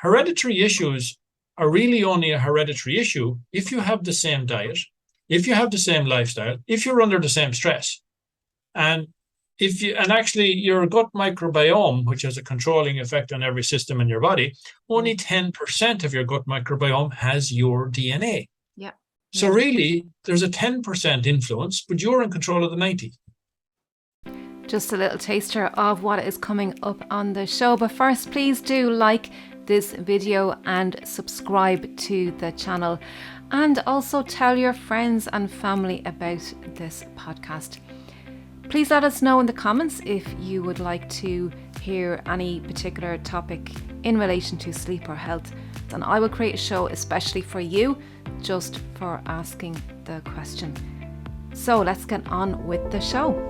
hereditary issues are really only a hereditary issue if you have the same diet, if you have the same lifestyle, if you're under the same stress. And actually your gut microbiome, which has a controlling effect on every system in your body, only 10% of your gut microbiome has your DNA. Yeah. So really, there's a 10% influence, but you're in control of the 90. Just a little taster of what is coming up on the show. But first, please do like this video and subscribe to the channel. And also tell your friends and family about this podcast. Please let us know in the comments if you would like to hear any particular topic in relation to sleep or health. And I will create a show especially for you, just for asking the question. So let's get on with the show.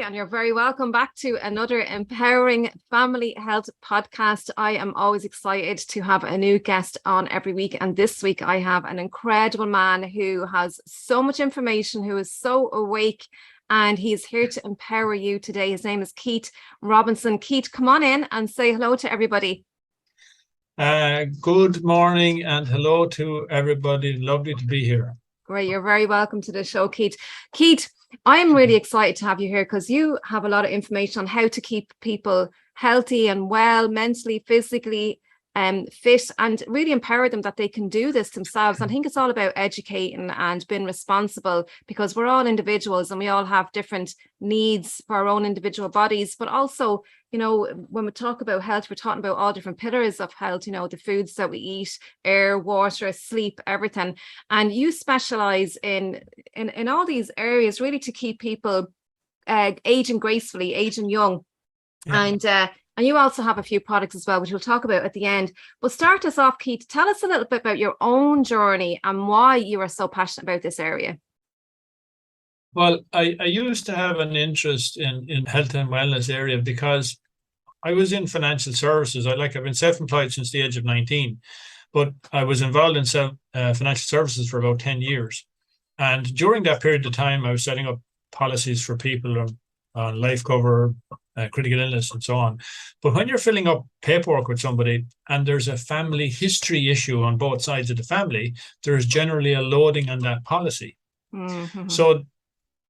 And you're very welcome back to another empowering family health podcast. I am always excited to have a new guest on every week, and this week I have an incredible man who has so much information, who is so awake, and he's here to empower you today. His name is Keith Robinson. Keith, come on in and say hello to everybody. Good morning and hello to everybody. Lovely to be here. Great, you're very welcome to the show, Keith. Keith, I'm really excited to have you here because you have a lot of information on how to keep people healthy and well, mentally, physically, fit, and really empower them that they can do this themselves. And I think it's all about educating and being responsible, because we're all individuals and we all have different needs for our own individual bodies. But also, you know, when we talk about health, we're talking about all different pillars of health, you know, the foods that we eat, air, water, sleep, everything. And you specialize in all these areas really to keep people aging gracefully, aging young. Yeah. And you also have a few products as well, which we'll talk about at the end. But start us off, Keith. Tell us a little bit about your own journey and why you are so passionate about this area. Well, I used to have an interest in health and wellness area because I was in financial services. I've been self-employed since the age of 19, but I was involved in financial services for about 10 years. And during that period of time, I was setting up policies for people on life cover, critical illness, and so on. But when you're filling up paperwork with somebody and there's a family history issue on both sides of the family, there's generally a loading on that policy. Mm-hmm. So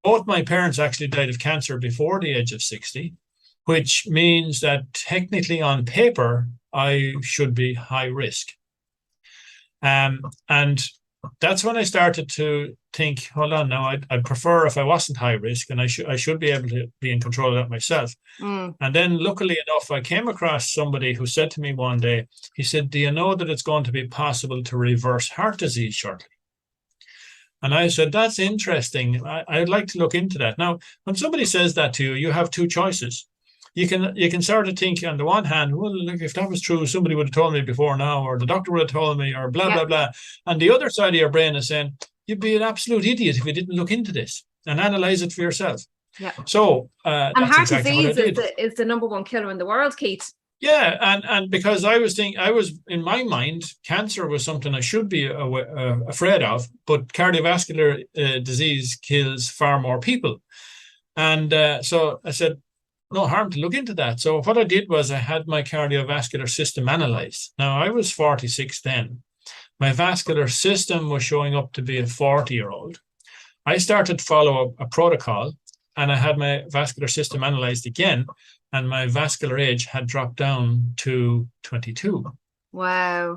both my parents actually died of cancer before the age of 60, which means that technically on paper, I should be high risk. And that's when I started to think, hold on now, I'd prefer if I wasn't high risk, and I should be able to be in control of that myself. And then luckily enough, I came across somebody who said to me one day, he said, do you know that it's going to be possible to reverse heart disease shortly? And I said, that's interesting. I'd like to look into that. Now, when somebody says that to you, you have two choices. You can sort of think on the one hand, well, look, if that was true, somebody would have told me before now, or the doctor would have told me, or blah, blah, blah. And the other side of your brain is saying, you'd be an absolute idiot if you didn't look into this and analyze it for yourself. Yeah. So, and heart disease is the number one killer in the world, Keith. Yeah, and because I was in my mind, cancer was something I should be afraid of, but cardiovascular disease kills far more people. And so I said, no harm to look into that. So what I did was I had my cardiovascular system analysed. Now, I was 46 then. My vascular system was showing up to be a 40-year-old. I started to follow a protocol, and I had my vascular system analysed again, and my vascular age had dropped down to 22. Wow.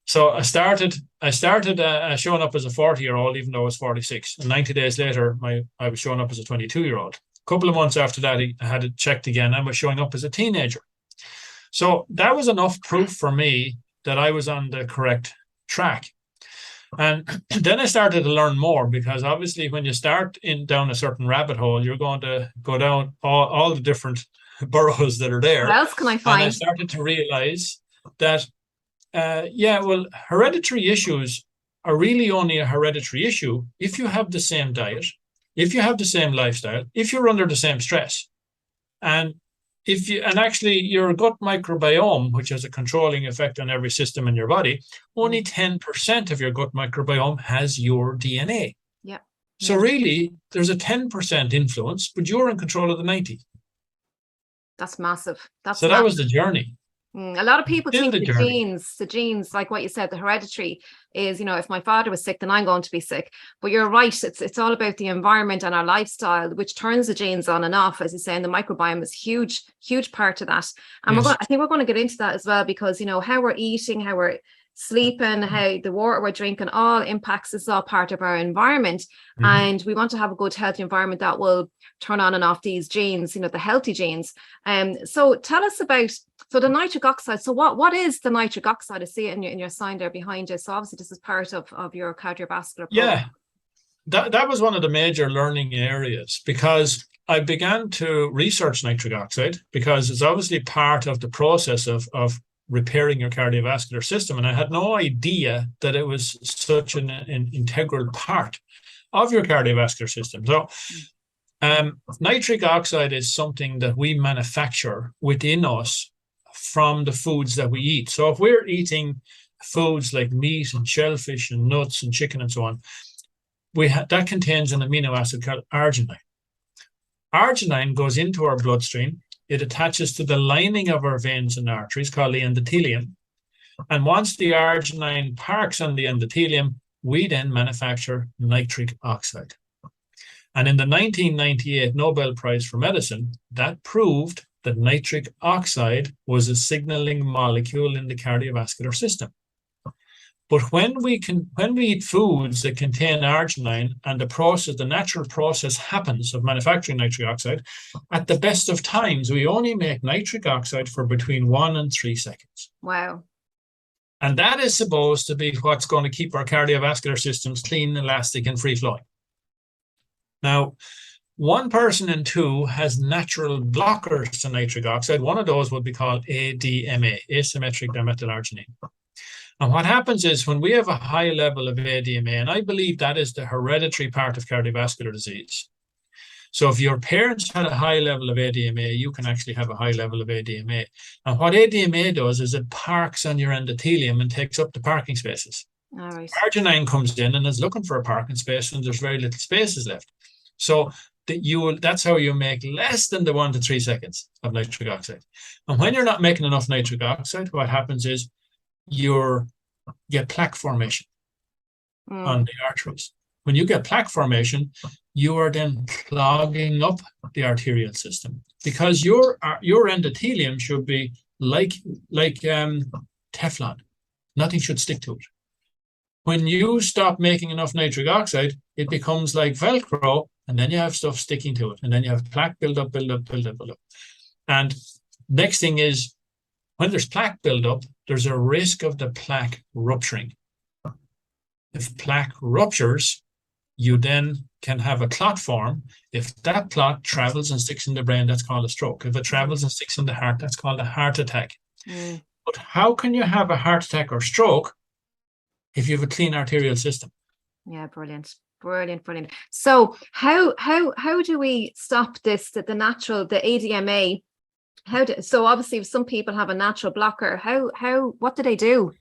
So I started showing up as a 40-year-old, even though I was 46. And 90 days later, I was showing up as a 22-year-old. A couple of months after that, I had it checked again. I was showing up as a teenager. So that was enough proof for me that I was on the correct track. And then I started to learn more, because obviously when you start down a certain rabbit hole, you're going to go down all the different burrows that are there. What else can I find? And I started to realize that, hereditary issues are really only a hereditary issue if you have the same diet, if you have the same lifestyle, if you're under the same stress. And and actually your gut microbiome, which has a controlling effect on every system in your body, only 10% of your gut microbiome has your DNA. Yeah. So really, there's a 10% influence, but you're in control of the 90. That's massive. That's so massive. That was the journey. A lot of people think the journey. genes, like what you said, the hereditary is, if my father was sick, then I'm going to be sick. But you're right. It's all about the environment and our lifestyle, which turns the genes on and off, as you say, and the microbiome is huge, huge part of that. And Yes. I think we're going to get into that as well, because, how we're eating, how we're sleeping, how the water we're drinking, all impacts. This is all part of our environment. Mm-hmm. And we want to have a good, healthy environment that will turn on and off these genes, the healthy genes. So tell us about, so the nitric oxide. So what is the nitric oxide? I see it in your sign there behind you. So obviously this is part of your cardiovascular program. Yeah, that was one of the major learning areas, because I began to research nitric oxide because it's obviously part of the process of repairing your cardiovascular system. And I had no idea that it was such an integral part of your cardiovascular system. So nitric oxide is something that we manufacture within us from the foods that we eat. So if we're eating foods like meat and shellfish and nuts and chicken and so on, that contains an amino acid called arginine. Arginine goes into our bloodstream. It attaches to the lining of our veins and arteries called the endothelium. And once the arginine parks on the endothelium, we then manufacture nitric oxide. And in the 1998 Nobel Prize for Medicine, that proved that nitric oxide was a signaling molecule in the cardiovascular system. But when we eat foods that contain arginine, and the natural process happens of manufacturing nitric oxide, at the best of times, we only make nitric oxide for between 1 and 3 seconds. Wow. And that is supposed to be what's going to keep our cardiovascular systems clean, elastic, and free-flowing. Now, 1 person in 2 has natural blockers to nitric oxide. One of those would be called ADMA, asymmetric dimethylarginine. And what happens is when we have a high level of ADMA, and I believe that is the hereditary part of cardiovascular disease. So if your parents had a high level of ADMA, you can actually have a high level of ADMA. And what ADMA does is it parks on your endothelium and takes up the parking spaces. All right. Arginine comes in and is looking for a parking space when there's very little spaces left. So that's how you make less than the 1 to 3 seconds of nitric oxide. And when you're not making enough nitric oxide, what happens is you get plaque formation on the arteries. When you get plaque formation, you are then clogging up the arterial system, because your endothelium should be like Teflon. Nothing should stick to it. When you stop making enough nitric oxide, it becomes like Velcro, and then you have stuff sticking to it, and then you have plaque build up. And next thing is, when there's plaque buildup, there's a risk of the plaque rupturing. If plaque ruptures, you then can have a clot form. If that clot travels and sticks in the brain, that's called a stroke. If it travels and sticks in the heart, that's called a heart attack. But how can you have a heart attack or stroke if you have a clean arterial system? Yeah, brilliant. So how do we stop this, the ADMA? So obviously, if some people have a natural blocker, what do they do?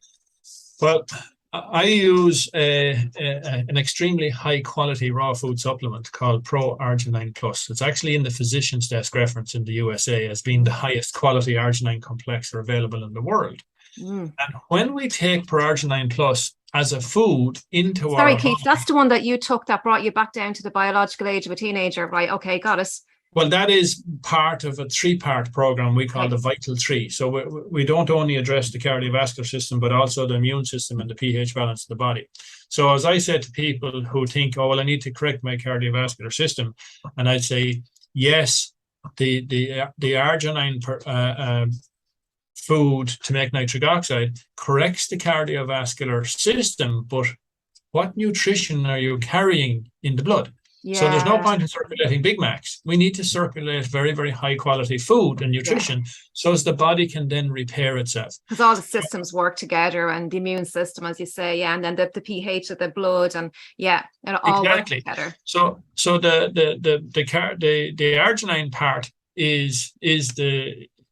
Well, I use an extremely high quality raw food supplement called Pro Arginine Plus. It's actually in the physician's desk reference in the USA as being the highest quality arginine complex available in the world. And when we take Pro Arginine Plus as a food into our... Sorry, Keith, that's the one that you took that brought you back down to the biological age of a teenager, right? Okay, got it. Well, that is part of a 3-part program we call the Vital 3. So we don't only address the cardiovascular system, but also the immune system and the pH balance of the body. So as I said to people who think, oh, well, I need to correct my cardiovascular system, and I'd say, yes, the arginine food to make nitric oxide corrects the cardiovascular system, but what nutrition are you carrying in the blood? Yeah. So there's no point in circulating Big Macs. We need to circulate very, very high quality food and nutrition so as the body can then repair itself. Because all the systems work together, and the immune system, as you say, and then the pH of the blood, and it all works together. So the arginine part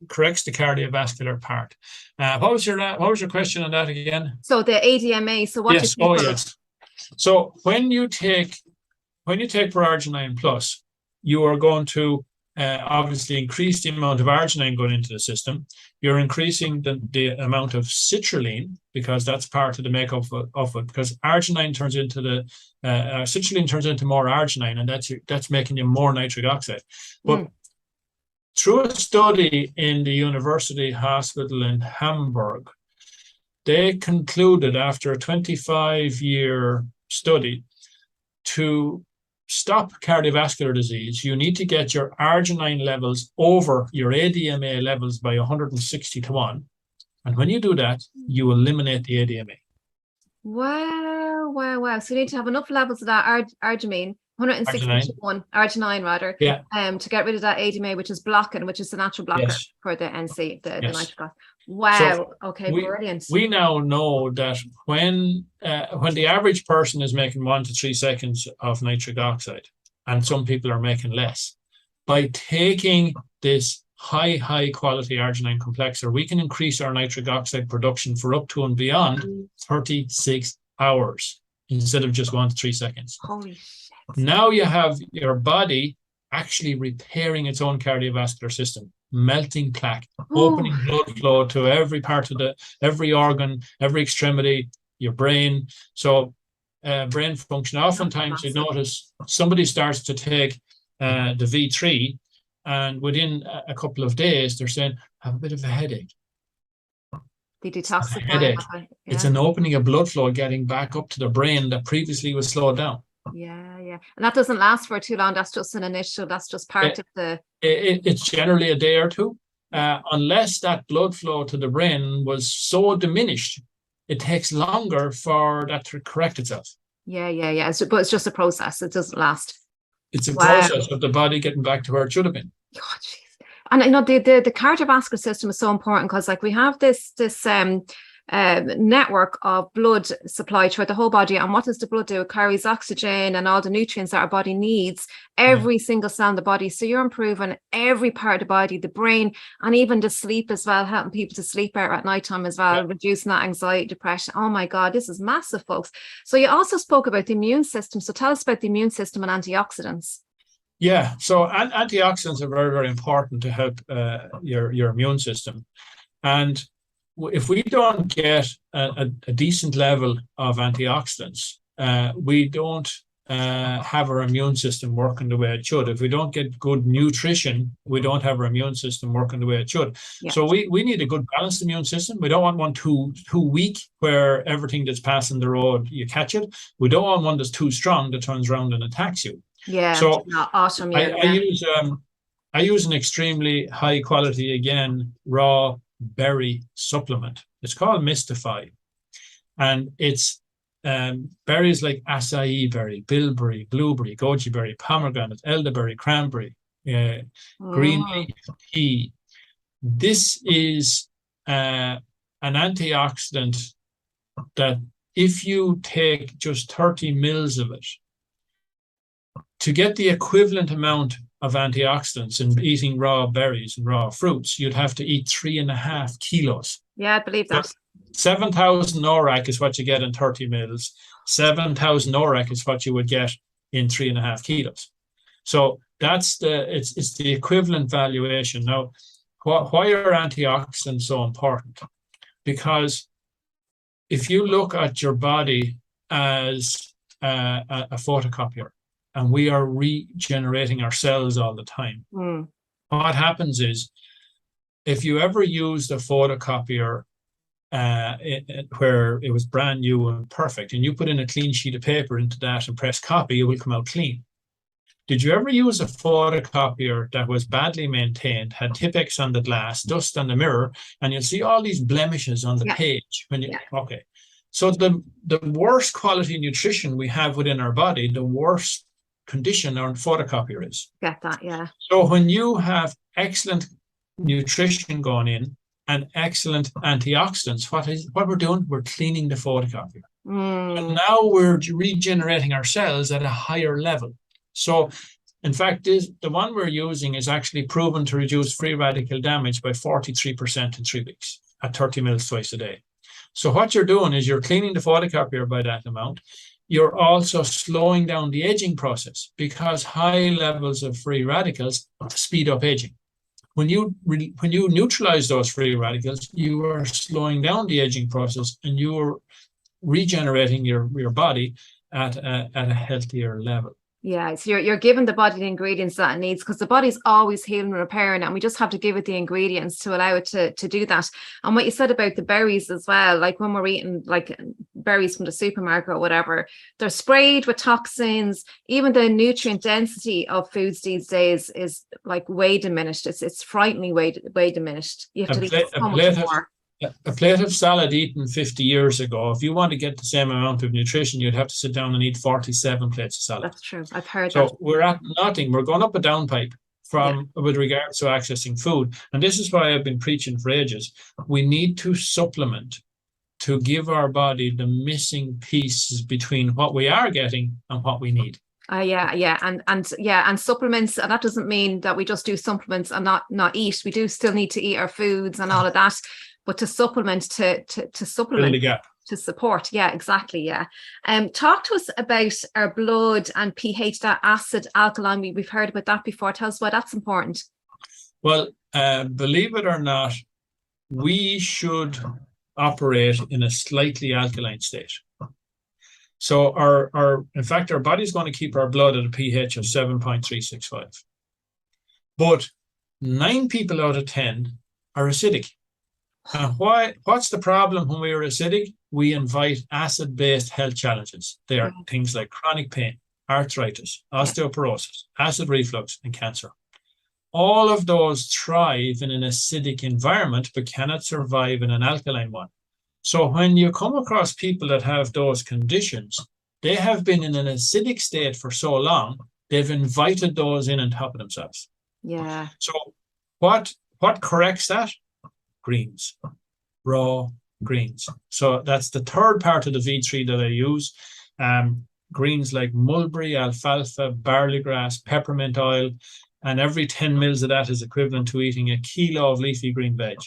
corrects the cardiovascular part. What was your question on that again? So the ADMA. So what? Yes. Oh, yes. So when you take Arginine Plus, you are going to obviously increase the amount of arginine going into the system. You're increasing the amount of citrulline, because that's part of the makeup of it. Because arginine turns into citrulline turns into more arginine, and that's making you more nitric oxide. But through a study in the University Hospital in Hamburg, they concluded after a 25-year study to stop cardiovascular disease, you need to get your arginine levels over your ADMA levels by 160 to 1. And when you do that, you eliminate the ADMA. Wow. So you need to have enough levels of that arginine, 160 to 1, arginine rather, to get rid of that ADMA, which is blocking, which is the natural blocker for the NC, the nitric oxide. Wow. So brilliant. We now know that when the average person is making 1 to 3 seconds of nitric oxide, and some people are making less, by taking this high quality arginine complexer, we can increase our nitric oxide production for up to and beyond 36 hours instead of just 1 to 3 seconds. Holy shit. Now you have your body actually repairing its own cardiovascular system, melting plaque, opening blood flow to every part of every organ, every extremity, your brain. So brain function. Oftentimes you notice somebody starts to take the V3, and within a couple of days they're saying, I have a bit of a headache. The detoxify. Headache. It's an opening of blood flow getting back up to the brain that previously was slowed down. Yeah. And that doesn't last for too long. That's just an initial, that's just part of the... It's generally a day or two. Unless that blood flow to the brain was so diminished, it takes longer for that to correct itself. Yeah. But it's just a process. It doesn't last. It's a process of the body getting back to where it should have been. God, jeez. And I know the cardiovascular system is so important, because like we have this network of blood supply throughout the whole body. And what does the blood do? It carries oxygen and all the nutrients that our body needs, every single cell in the body. So you're improving every part of the body, the brain, and even the sleep as well, helping people to sleep better at nighttime as well, reducing that anxiety, depression. Oh my God, this is massive, folks. So you also spoke about the immune system. So tell us about the immune system and antioxidants. Yeah, so antioxidants are very, very important to help your immune system. And if we don't get a decent level of antioxidants, we don't have our immune system working the way it should. If we don't get good nutrition, we don't have our immune system working the way it should. Yeah. So we need a good balanced immune system. We don't want one too weak, where everything that's passing the road, you catch it. We don't want one that's too strong that turns around and attacks you. Yeah. So awesome. Yeah. I use an extremely high quality, again, raw berry supplement. It's called Mystify, and it's berries like acai berry, bilberry, blueberry, goji berry, pomegranate, elderberry, cranberry, green leaf, pea. This is an antioxidant that if you take just 30 mils of it, to get the equivalent amount of antioxidants in eating raw berries and raw fruits, you'd have to eat 3.5 kilos. Yeah, I believe that. 7,000 ORAC is what you get in 30 mils. 7,000 ORAC is what you would get in 3.5 kilos. So that's it's the equivalent valuation. Now, why are antioxidants so important? Because if you look at your body as a photocopier, and we are regenerating our cells all the time. What happens is, if you ever used a photocopier where it was brand new and perfect, and you put in a clean sheet of paper into that and press copy, it will come out clean. Did you ever use a photocopier that was badly maintained, had Tipex on the glass, dust on the mirror, and you'll see all these blemishes on the page? Okay. So the worse quality nutrition we have within our body, the worse condition our photocopier is. Get that, yeah. So when you have excellent nutrition going in and excellent antioxidants, what we're doing? We're cleaning the photocopier. And now we're regenerating our cells at a higher level. So In fact, the one we're using is actually proven to reduce free radical damage by 43% in 3 weeks at 30 mils twice a day. So what you're doing is you're cleaning the photocopier by that amount. You're also slowing down the aging process, because high levels of free radicals speed up aging. When you neutralize those free radicals, you are slowing down the aging process, and you are regenerating your body at a healthier level. Yeah, so you're giving the body the ingredients that it needs, because the body's always healing and repairing, and we just have to give it the ingredients to allow it to do that. And what you said about the berries as well, like when we're eating like berries from the supermarket or whatever, they're sprayed with toxins. Even the nutrient density of foods these days is like way diminished. It's frighteningly way diminished. You have to eat so much more. A plate of salad eaten 50 years ago, if you want to get the same amount of nutrition, you'd have to sit down and eat 47 plates of salad. That's true. I've heard that. So we're at nothing. We're going up a downpipe with regards to accessing food. And this is why I've been preaching for ages. We need to supplement to give our body the missing pieces between what we are getting and what we need. And supplements, and that doesn't mean that we just do supplements and not eat. We do still need to eat our foods and all of that, but to supplement, to supplement, fill the gap, to support. Yeah, exactly. Yeah. Talk to us about our blood and pH, that acid alkaline. We've heard about that before. Tell us why that's important. Well, believe it or not, we should operate in a slightly alkaline state. So in fact, our body's going to keep our blood at a pH of 7.365. But 9 people out of 10 are acidic. And what's the problem when we are acidic? We invite acid-based health challenges. They are things like chronic pain, arthritis, osteoporosis, acid reflux, and cancer. All of those thrive in an acidic environment, but cannot survive in an alkaline one. So when you come across people that have those conditions, they have been in an acidic state for so long, they've invited those in on top of themselves. Yeah. So what corrects that? Greens, raw greens. So that's the third part of the V3 that I use. Greens like mulberry, alfalfa, barley grass, peppermint oil, and every 10 mils of that is equivalent to eating a kilo of leafy green veg.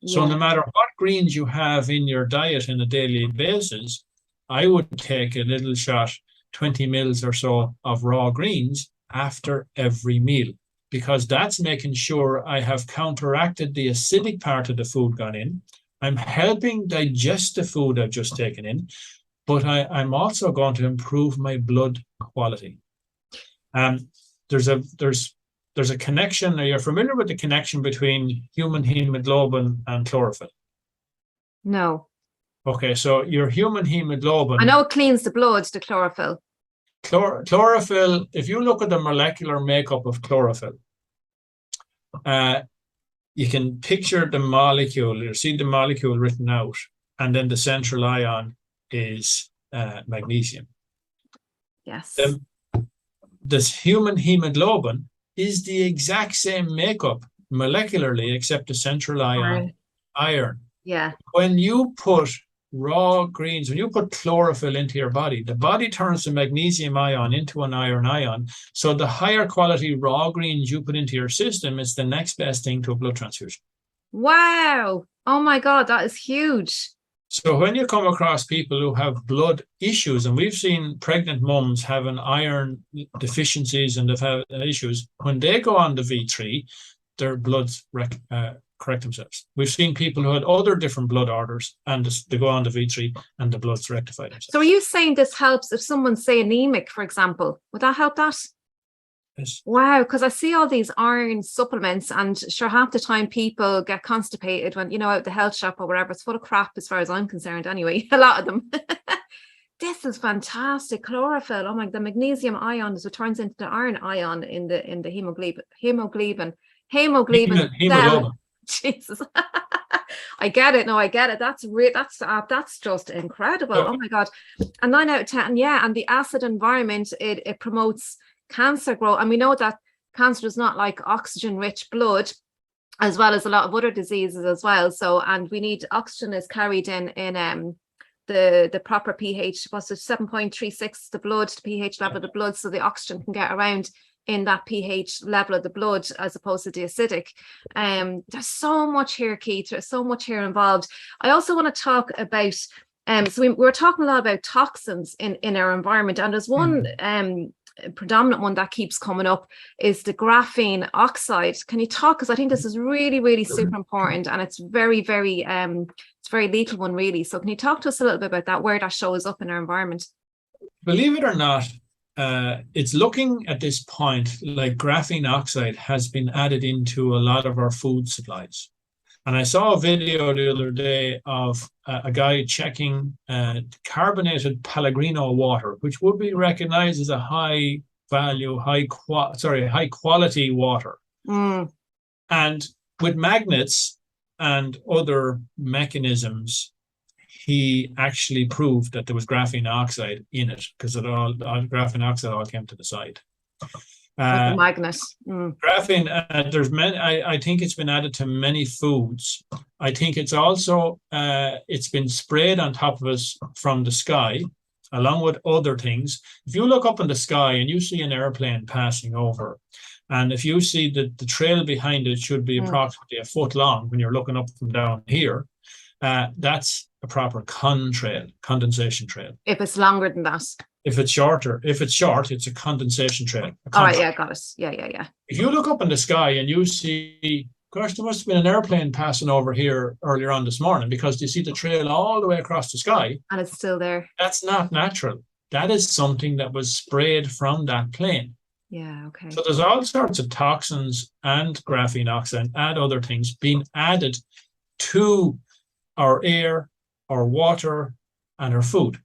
So no matter what greens you have in your diet on a daily basis, I would take a little shot, 20 mils or so of raw greens after every meal, because that's making sure I have counteracted the acidic part of the food gone in. I'm helping digest the food I've just taken in, but I'm also going to improve my blood quality. There's a connection. Are you familiar with the connection between human hemoglobin and chlorophyll? No. Okay, so your human hemoglobin, I know it cleans the blood, the chlorophyll. Chlorophyll, if you look at the molecular makeup of chlorophyll, you can picture the molecule, you see the molecule written out, and then the central ion is magnesium. Yes. This human hemoglobin is the exact same makeup molecularly, except the central ion, iron. Yeah. When you put raw greens, when you put chlorophyll into your body, the body turns the magnesium ion into an iron ion. So the higher quality raw greens you put into your system is the next best thing to a blood transfusion. Wow. Oh my God, that is huge. So when you come across people who have blood issues, and we've seen pregnant mums having iron deficiencies and they've had issues, when they go on the V3, their bloods correct themselves. We've seen people who had other different blood orders and they go on the V3 and the bloods rectify themselves. So are you saying this helps if someone's, say, anemic, for example? Would that help that? Yes. Wow, because I see all these iron supplements, and sure, half the time people get constipated when, out at the health shop or whatever. It's full of crap as far as I'm concerned anyway, a lot of them. This is fantastic. Chlorophyll. Oh my, the magnesium ion is what turns into the iron ion in the hemoglobin. Jesus. I get it. No, I get it. That's just incredible. Oh my God. And 9 out of 10. Yeah. And the acid environment, it promotes cancer growth. And we know that cancer does not like oxygen rich blood, as well as a lot of other diseases as well. So, and we need oxygen is carried in the proper pH. What's it, 7.36 the pH level of the blood, so the oxygen can get around in that pH level of the blood as opposed to the acidic. There's so much here, Keith. There's so much here involved. I also want to talk about, so we're talking a lot about toxins in our environment, and there's one predominant one that keeps coming up is the graphene oxide. Can you talk, because I think this is really, really super important, and it's very, very it's a very lethal one, really. So can you talk to us a little bit about that, where that shows up in our environment? Believe it or not, it's looking at this point like graphene oxide has been added into a lot of our food supplies. And I saw a video the other day of a guy checking carbonated Pellegrino water, which would be recognized as a high value, high quality water. And with magnets and other mechanisms, he actually proved that there was graphene oxide in it, because graphene oxide all came to the side. Magnet. Graphene, there's many. I think it's been added to many foods. I think it's also it's been sprayed on top of us from the sky, along with other things. If you look up in the sky and you see an airplane passing over, and if you see that the trail behind it should be approximately a foot long when you're looking up from down here, that's a proper condensation trail. If it's longer than that. If it's short, it's a condensation trail. All right, yeah, got it. Yeah. If you look up in the sky and you see, gosh, there must have been an airplane passing over here earlier on this morning, because you see the trail all the way across the sky. And it's still there. That's not natural. That is something that was sprayed from that plane. Yeah, okay. So there's all sorts of toxins and graphene oxide and other things being added to our air, our water, and our food.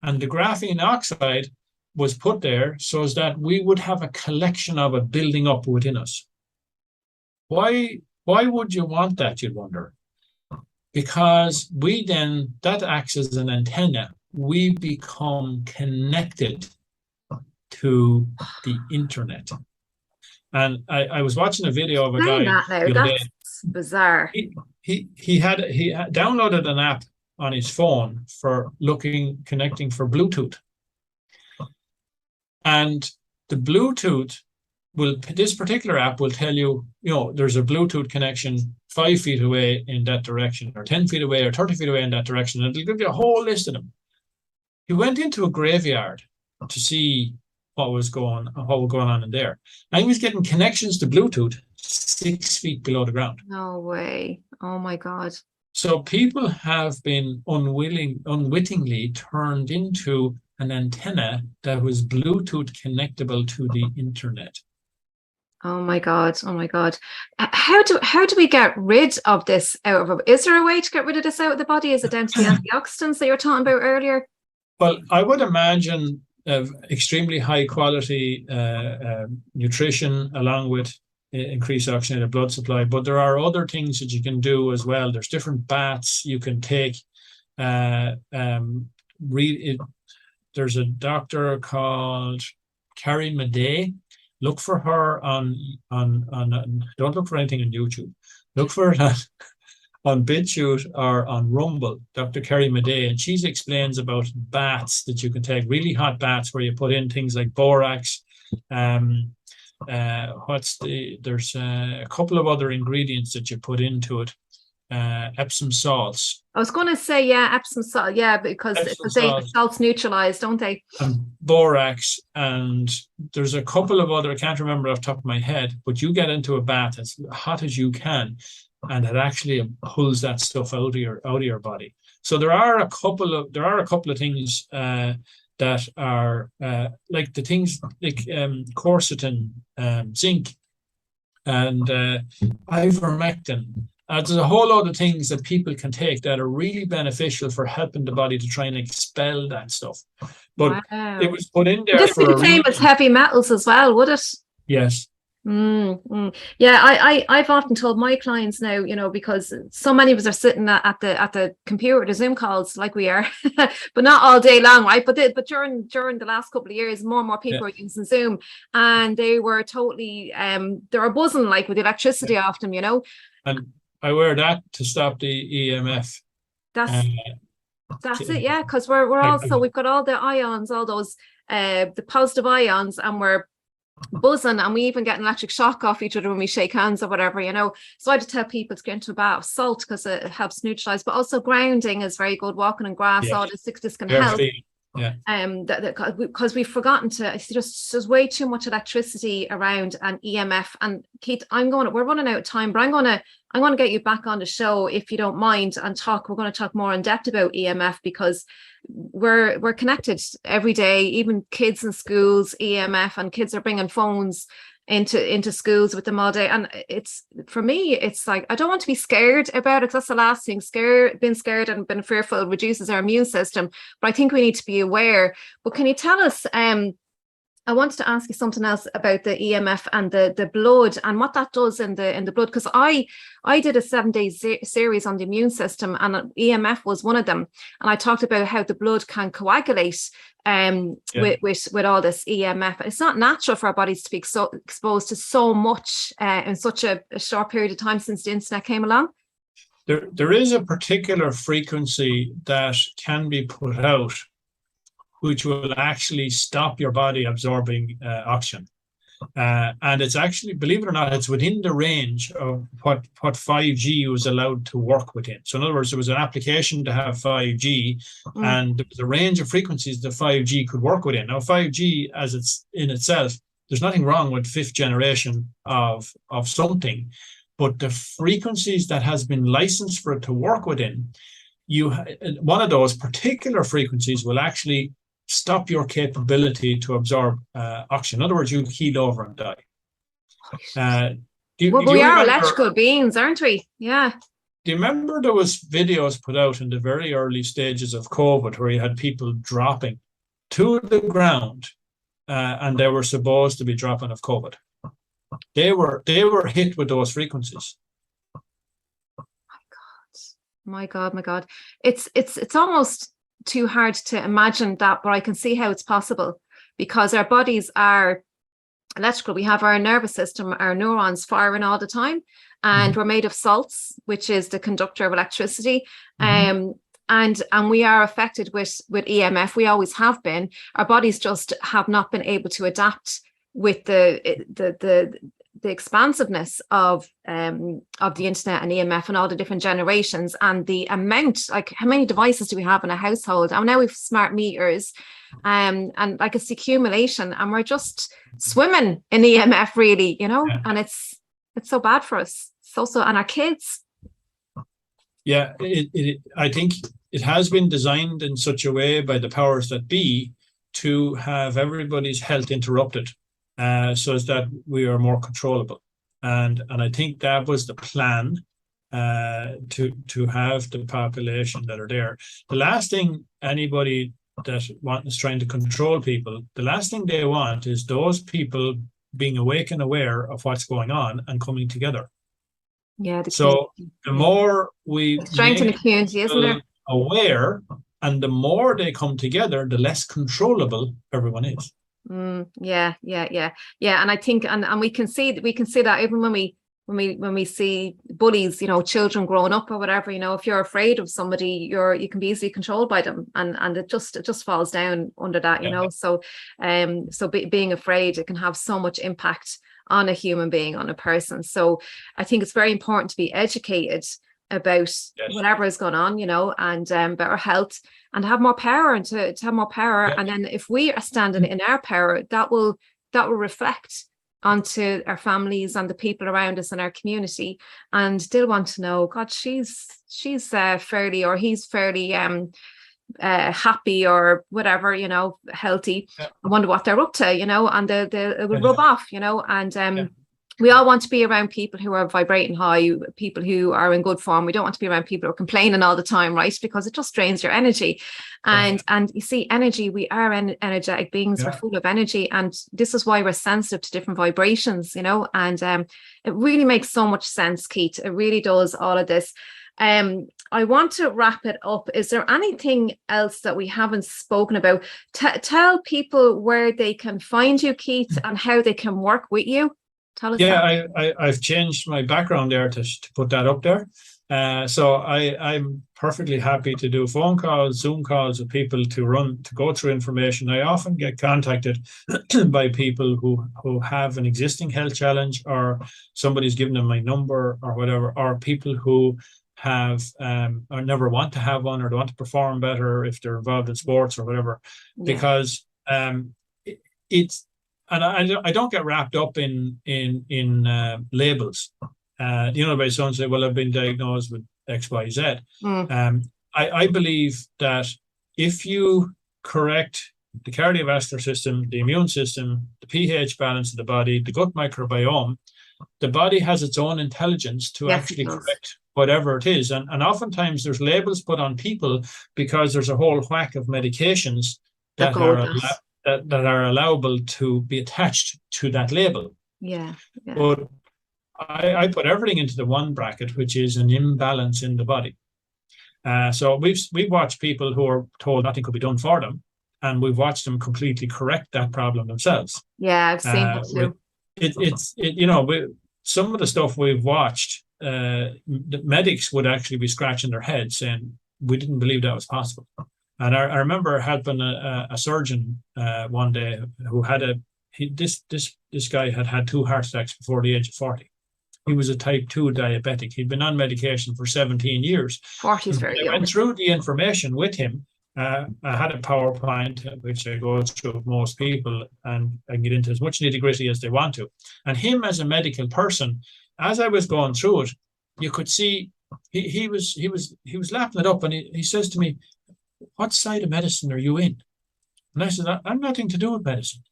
And the graphene oxide was put there so as that we would have a collection of it building up within us. Why would you want that, you'd wonder? Because that acts as an antenna. We become connected to the internet. And I was watching a video of a guy. That's bizarre. He downloaded an app on his phone for connecting for Bluetooth. And the Bluetooth this particular app will tell you, there's a Bluetooth connection 5 feet away in that direction, or 10 feet away, or 30 feet away in that direction. And it'll give you a whole list of them. He went into a graveyard to see what was going on in there. And he was getting connections to Bluetooth 6 feet below the ground. No way. Oh my God. So people have been unwittingly turned into an antenna that was Bluetooth connectable to the internet. Oh my God. Oh my God. How do we get rid of this out of? Is there a way to get rid of this out of the body? Is it down to the antioxidants that you were talking about earlier? Well, I would imagine extremely high quality nutrition, along with increase oxygenated blood supply, but there are other things that you can do as well. There's different baths you can take. There's a doctor called Carrie Madej. Look for her on don't look for anything on YouTube. Look for it on BitChute or on Rumble, Dr. Carrie Madej, and she explains about baths that you can take, really hot baths where you put in things like borax. There's a couple of other ingredients that you put into it. Epsom salts. I was going to say, yeah, Epsom salt, yeah, because salts neutralize, don't they? And borax, and there's a couple of other, I can't remember off the top of my head, but you get into a bath as hot as you can, and it actually pulls that stuff out of your body. So there are a couple of things that are like the things like quercetin, zinc, and ivermectin. There's a whole lot of things that people can take that are really beneficial for helping the body to try and expel that stuff. But it was put in there. This would be the same as heavy metals as well, would it? Yes. Yeah, I've often told my clients now, because so many of us are sitting at the computer, the Zoom calls like we are, but not all day long, right? But during the last couple of years, more and more people are using Zoom, and they were totally they were buzzing like with the electricity off them, And I wear that to stop the EMF. That's it, yeah, because we're also we've got all the ions, all those the positive ions, and we're buzzing, and we even get an electric shock off each other when we shake hands or whatever, So I just tell people to get into a bath of salt because it helps neutralize, but also grounding is very good. Walking on grass, all this can help. Yeah. Because we've forgotten to. There's way too much electricity around and EMF. And Keith, we're running out of time, but I'm going to get you back on the show if you don't mind and talk. We're going to talk more in depth about EMF because we're connected every day. Even kids in schools, EMF, and kids are bringing phones into schools with them all day. And it's, for me, it's like, I don't want to be scared about it, because that's the last thing. Being scared and being fearful reduces our immune system. But I think we need to be aware. But can you tell us, I wanted to ask you something else about the EMF and the blood and what that does in the blood, because I did a 7-day series on the immune system, and EMF was one of them, and I talked about how the blood can coagulate with all this EMF. It's not natural for our bodies to be so exposed to so much in such a short period of time since the internet came along. There is a particular frequency that can be put out which will actually stop your body absorbing oxygen. And it's actually, believe it or not, it's within the range of what 5G was allowed to work within. So in other words, there was an application to have 5G, and there was a range of frequencies that 5G could work within. Now, 5G, as it's in itself, there's nothing wrong with 5th generation of something, but the frequencies that has been licensed for it to work within, one of those particular frequencies will actually stop your capability to absorb oxygen. In other words, you keel over and die. We are electrical beings, aren't we? Yeah. Do you remember there was videos put out in the very early stages of COVID where you had people dropping to the ground, and they were supposed to be dropping of COVID? They were hit with those frequencies. My God. It's almost too hard to imagine that, but I can see how it's possible, because our bodies are electrical. We have our nervous system, our neurons firing all the time, and we're made of salts, which is the conductor of electricity. And we are affected with EMF. We always have been. Our bodies just have not been able to adapt with the expansiveness of the internet and EMF and all the different generations, and the amount, like how many devices do we have in a household? And now we've smart meters, and like it's the accumulation, and we're just swimming in EMF, really, and it's so bad for us. So and our kids. Yeah, I think it has been designed in such a way by the powers that be to have everybody's health interrupted, so as that we are more controllable. And I think that was the plan, to have the population that are there. The last thing anybody that is trying to control people, the last thing they want is those people being awake and aware of what's going on and coming together. Yeah. So the more we strengthen the community, isn't it? Aware, and the more they come together, the less controllable everyone is. Yeah. And I think, and we can see that even when we see bullies, children growing up or whatever, if you're afraid of somebody, you can be easily controlled by them, and it just falls down under that, So being afraid, it can have so much impact on a human being, on a person. So I think it's very important to be educated about whatever is going on, and about our health, and have more power, and to have more power. And then if we are standing in our power, that will reflect onto our families and the people around us in our community, and they'll want to know, God, she's fairly, or he's fairly happy, or whatever, healthy. I wonder what they're up to, and it will rub off, and we all want to be around people who are vibrating high, people who are in good form. We don't want to be around people who are complaining all the time, right? Because it just drains your energy. And you see, energy, we are energetic beings. We're full of energy. And this is why we're sensitive to different vibrations, and it really makes so much sense, Keith. It really does, all of this. I want to wrap it up. Is there anything else that we haven't spoken about? Tell people where they can find you, Keith, and how they can work with you. Tell us Yeah, that. I've changed my background there to put that up there. So I'm perfectly happy to do phone calls, Zoom calls with people to go through information. I often get contacted by people who have an existing health challenge, or somebody's given them my number or whatever, or people who have or never want to have one, or they want to perform better if they're involved in sports or whatever, Yeah. because it's, and I don't get wrapped up in labels. By someone say, well, I've been diagnosed with X, Y, Z. I believe that if you correct the cardiovascular system, the immune system, the pH balance of the body, the gut microbiome, the body has its own intelligence to actually correct whatever it is. And oftentimes there's labels put on people because there's a whole whack of medications that are allowable to be attached to that label. Yeah. But I put everything into the one bracket, which is an imbalance in the body. So we've watched people who are told nothing could be done for them, and we've watched them completely correct that problem themselves. Yeah, I've seen that too. Some of the stuff we've watched, the medics would actually be scratching their heads saying, we didn't believe that was possible. And I remember helping a surgeon one day who had this guy had 2 heart attacks before the age of 40. He was a type 2 diabetic. He'd been on medication for 17 years. 40 is very young. I went through the information with him. I had a PowerPoint, which I go through with most people, and I can get into as much nitty-gritty as they want to. And him as a medical person, as I was going through it, you could see he was lapping it up, and he says to me, what side of medicine are you in? And I said, I'm nothing to do with medicine.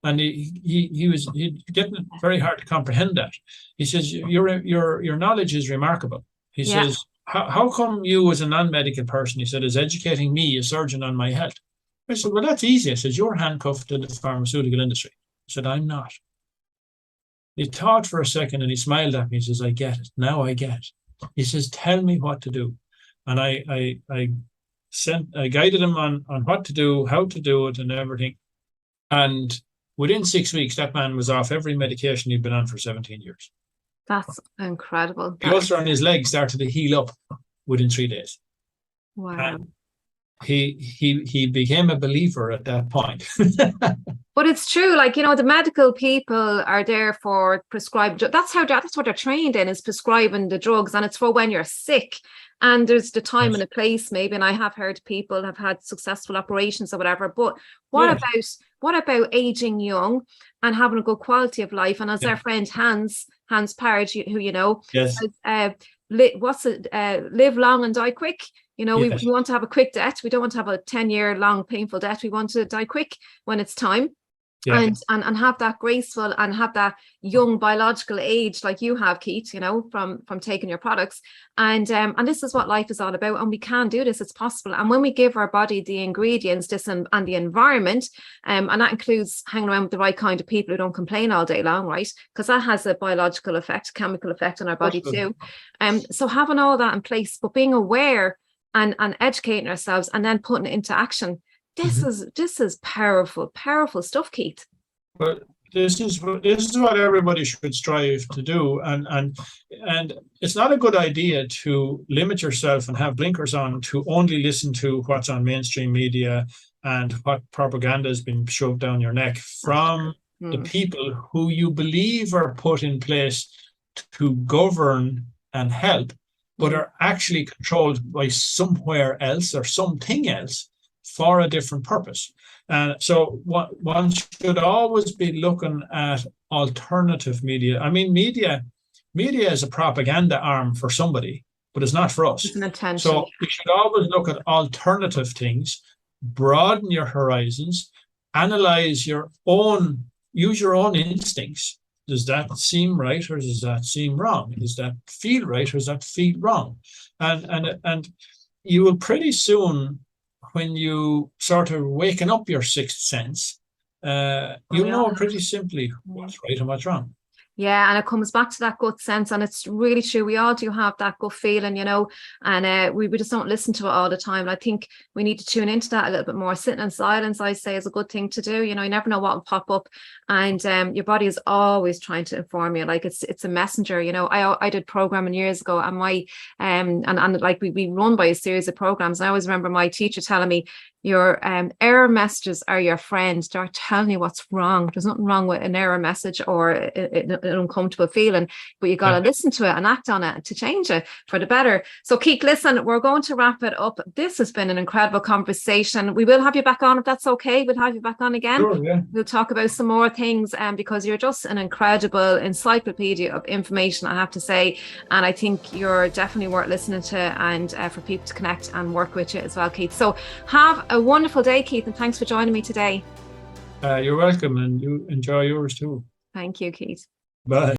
And he was getting it very hard to comprehend that. He says, your knowledge is remarkable. He says, how come you as a non-medical person, he said, is educating me, a surgeon, on my health? I said, well, that's easy. I said, you're handcuffed to the pharmaceutical industry. I said, I'm not. He thought for a second and he smiled at me. He says, I get it. Now I get it. He says, tell me what to do. And I guided him on what to do, how to do it, and everything. And within 6 weeks, that man was off every medication he'd been on for 17 years. That's incredible. The ulcer on his leg started to heal up within 3 days. Wow. And he became a believer at that point. But it's true, the medical people are there for prescribed. That's what they're trained in, is prescribing the drugs, and it's for when you're sick. And there's the time and the place, maybe. And I have heard people have had successful operations or whatever. But what about aging young and having a good quality of life? And as our friend Hans Parge, who you know, says, live long and die quick. We want to have a quick death. We don't want to have a 10-year long painful death. We want to die quick when it's time. Yeah. And have that graceful and have that young biological age like you have, Keith, from taking your products. And this is what life is all about. And we can do this. It's possible. And when we give our body the ingredients, and the environment, and that includes hanging around with the right kind of people who don't complain all day long, right? Because that has a biological effect, chemical effect on our body too. So having all that in place, but being aware and educating ourselves and then putting it into action. This is powerful stuff, Keith. But this is what everybody should strive to do, and it's not a good idea to limit yourself and have blinkers on to only listen to what's on mainstream media and what propaganda has been shoved down your neck from the people who you believe are put in place to govern and help, but are actually controlled by somewhere else or something else for a different purpose. So one should always be looking at alternative media. I mean, media is a propaganda arm for somebody, but it's not for us. So you should always look at alternative things, broaden your horizons, analyze use your own instincts. Does that seem right, or does that seem wrong? Does that feel right, or does that feel wrong? And you will pretty soon, when you sort of waken up your sixth sense, you know pretty simply what's right and what's wrong. Yeah, and it comes back to that gut sense, and it's really true. We all do have that gut feeling, and we just don't listen to it all the time. And I think we need to tune into that a little bit more. Sitting in silence, I say, is a good thing to do. You never know what will pop up, and your body is always trying to inform you. Like it's a messenger. I did programming years ago, and my and like we run by a series of programs. And I always remember my teacher telling me, your error messages are your friends. They're telling you what's wrong. There's nothing wrong with an error message or an uncomfortable feeling, but you got to listen to it and act on it to change it for the better. So Keith, listen, we're going to wrap it up. This has been an incredible conversation. We will have you back on if that's okay. We'll have you back on again. Sure, yeah. We'll talk about some more things because you're just an incredible encyclopedia of information, I have to say. And I think you're definitely worth listening to, and for people to connect and work with you as well, Keith. So have a wonderful day, Keith, and thanks for joining me today. You're welcome, and you enjoy yours too. Thank you, Keith. Bye.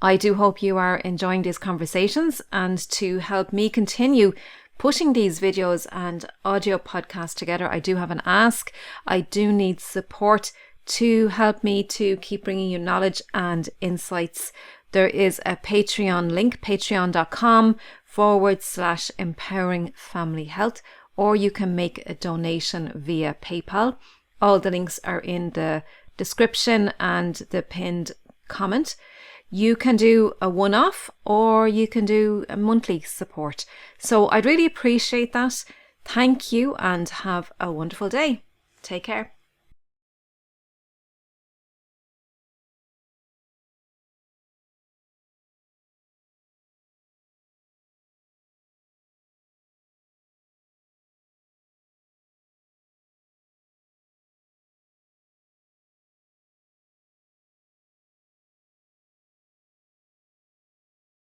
I do hope you are enjoying these conversations, and to help me continue pushing these videos and audio podcasts together, I do have an ask. I do need support to help me to keep bringing you knowledge and insights. There is a Patreon link, patreon.com/empowering family health, or you can make a donation via PayPal. All the links are in the description and the pinned comment. You can do a one-off, or you can do a monthly support. So I'd really appreciate that. Thank you, and have a wonderful day. Take care.